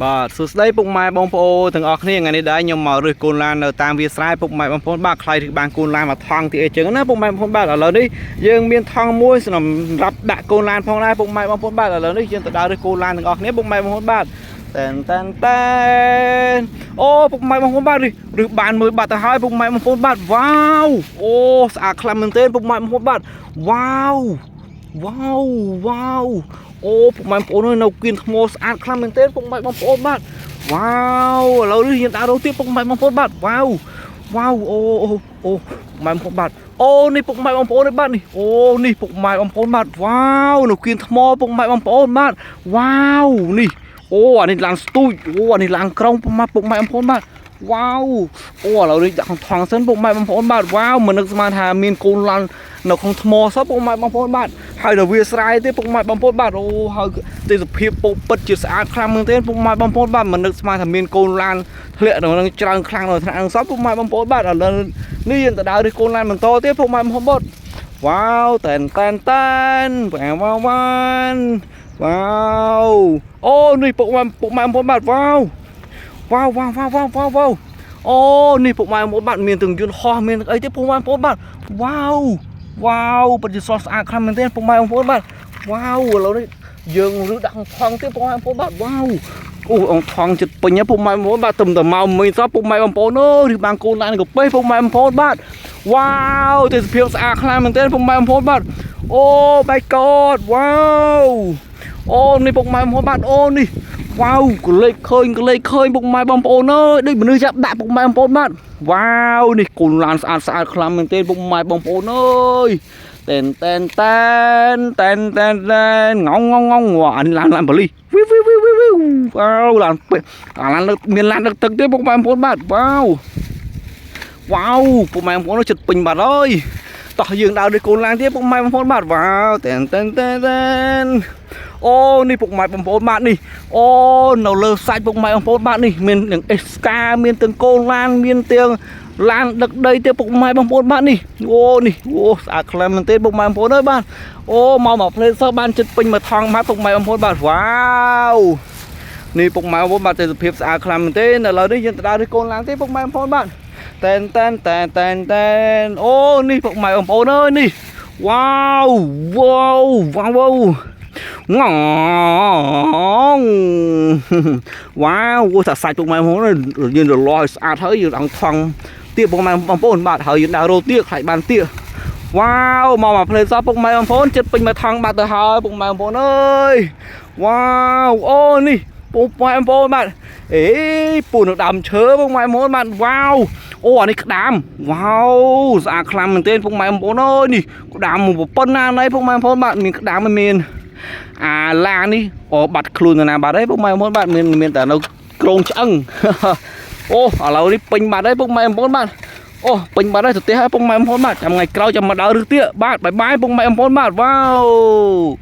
បាទសួស្តីពុកម៉ែបងប្អូនទាំងអស់គ្នាថ្ងៃនេះដែរខ្ញុំមករើសកូនឡាននៅតាមវាលស្រែពុកម៉ែបងប្អូនបាទខ្លាយឬបានកូនឡានមកថងទីអីចឹងណាពុកម៉ែបងប្អូនបាទឥឡូវនេះយើងមានថងមួយសម្រាប់ដាក់កូនឡានផងដែរពុកម៉ែបងប្អូនបាទឥឡូវនេះយើងទៅដើររើសកូនឡានទាំងអស់គ្នាពុកម៉ែបងប្អូនបាទតែនអូពុកម៉ែបងប្អូនបាទឬបានមើលបាត់ទៅហើយពុកម៉ែបងប្អូនបាទវ៉ាវអូស្អាតខ្លាំងមែនទែនពុកម៉ែបងប្អូនបាទវ៉ាវអូពុកម៉ែបងប្អូនអើយនៅគៀនថ្មស្អាតខ្លាំងមែនទែនពុកម៉ែបងប្អូនបាទវ៉ាវឥឡូវនេះយើងដើររកទៀតពុកម៉ែបងប្អូនបាទវ៉ាវអូពុកម៉ែបងប្អូនបាទអូនេះពុកម៉ែបងប្អូននេះបាទនេះអូនេះពុកម៉ែបងប្អូនបាទវ៉ាវនៅគៀនថ្មពុកម៉ែបងប្អូនបាទវ៉ាវនេះអូអានេះឡានស្ទូចអូអានេះឡានក្រុងពុកម៉ែបងប្អូនបាទវ៉ាវអូឥឡូវនេះដាក់ក្នុងថងសិនពុកម៉ែបងប្អូនបាទវ៉ាវមិននឹកស្មានថាមានកូនឡាននៅក្នុងថ្មសោះពុកម៉ែបងប្អូនបាទហើយដល់វាស្រែទេពុកម៉ែបងប្អូនបាទអូហើយទេសភាពពុកពិតជាស្អាតខ្លាំងមែនទែនពុកម៉ែបងប្អូនបាទមិននឹកស្មានថាមានកូនឡានធ្លាក់នៅនឹងច្រើនខ្លាំងនៅថ្នាក់អង្គសោះពុកម៉ែបងប្អូនបាទឥឡូវនេះយើងទៅដើររើសកូនឡានបន្តទៀតពុកម៉ែបងប្អូនបាទវ៉ាវតែនវ៉ាវអូនេះពុកម៉ែបងប្អូនបាទវ៉ាវអូនេះពុកម៉ែបងប្អូនបាទមានទាំងយន្តហោះមានទាំងអីទៀតពុកម៉ែបងប្អូនបាទវ៉ាវពិតជាស្រស់ស្អាតខ្លាំងមែនទែនពុកម៉ែបងប្អូនបាទវ៉ាវឥឡូវនេះយើងឬដាក់ថងទៀតពុកម៉ែបងប្អូនបាទវ៉ាវអូអង្គថងចិត្តពេញហ៎ពុកម៉ែបងប្អូនបាទទឹមតែមកមិញសោះពុកម៉ែបងប្អូនអើយឬបានកូនឡានកាពេពុកម៉ែបងប្អូនបាទវ៉ាវទេសភាពស្អាតខ្លាំងមែនទែនពុកម៉ែបងប្អូនបាទអូ my god វ៉ាវអូនេះពុកម៉ែបងប្អូនបាទអូនេះវ៉ាវកលេចឃើញពុកម៉ែបងប្អូនអើយដូចមនុស្សចាប់ដាក់ពុកម៉ែបងប្អូនបាទវ៉ាវនេះកូនឡានស្អាតខ្លាំងមែនទែនពុកម៉ែបងប្អូនអើយតែនងងអានេះឡានបលីវីវ៉ាវឡានពេឡានមានឡានដឹកទឹកទេពុកម៉ែបងប្អូនបាទវ៉ាវពុកម៉ែបងប្អូនចិត្តពេញបាត់ហើយតោះយើងដើរដូចកូនឡានទៀតពុកម៉ែបងប្អូនបាទវ៉ាវតែនអូនេះពុកម៉ែបងប្អូនបាទនេះអូនៅលើសាច់ពុកម៉ែបងប្អូនបាទនេះមានទាំងអេសកាមានទាំងកូនឡានមានទាំងឡានដឹកដីទៀតពុកម៉ែបងប្អូនបាទនេះអូស្អាតខ្លាំងមែនទេពុកម៉ែបងប្អូនអើយបាទអូមកផ្លេសោះបានចិត្តពេញមកថងមកពុកម៉ែបងប្អូនបាទវ៉ាវនេះពុកម៉ែបងប្អូនបាទទេសភាពស្អាតខ្លាំងមែនទេឥឡូវនេះយើងទៅដើរដូចកូនឡានទេពុកម៉ែបងប្អូនបាទតែនអូនេះពុកម៉ែបងប្អូនអើយនេះវ៉ាវងងវ៉ាវថាសាច់ពុកម៉ែបងប្អូនយើងរលាស់ឲ្យស្អាតហើយយើងអង្គថងទៀតពុកម៉ែបងប្អូនបាទហើយយើងដើររោទៀតខ្លាចបានទៀតវ៉ាវមកផ្លេសោះពុកម៉ែបងប្អូនចិត្តពេញមកថងបាត់ទៅហើយពុកម៉ែបងប្អូនអើយវ៉ាវអូនេះពុកម៉ែបងប្អូនបាទអេពូនៅដើមឈើពុកម៉ែបងប្អូនបាទវ៉ាវអូអានេះក្តាមវ៉ាវស្អាតខ្លាំងមែនទែនពុកម៉ែបងប្អូនអើយនេះក្តាមមួយប៉ុណ្ណាណៃពុកម៉ែបងប្អូនបាទមានក្តាមមិនមានអាឡានេះអូបាត់ខ្លួនណាបាត់ហើយពុកម៉ែបងប្អូនបាទមានតែនៅក្រងឆ្អឹងអូឥឡូវនេះពេញបាត់ហើយពុកម៉ែបងប្អូនបាទអូពេញបាត់ហើយទៅផ្ទះហើយពុកម៉ែបងប្អូនបាទចាំថ្ងៃក្រោយចាំមកដើររឹសទៀតបាទបាយពុកម៉ែបងប្អូនបាទវ៉ាវ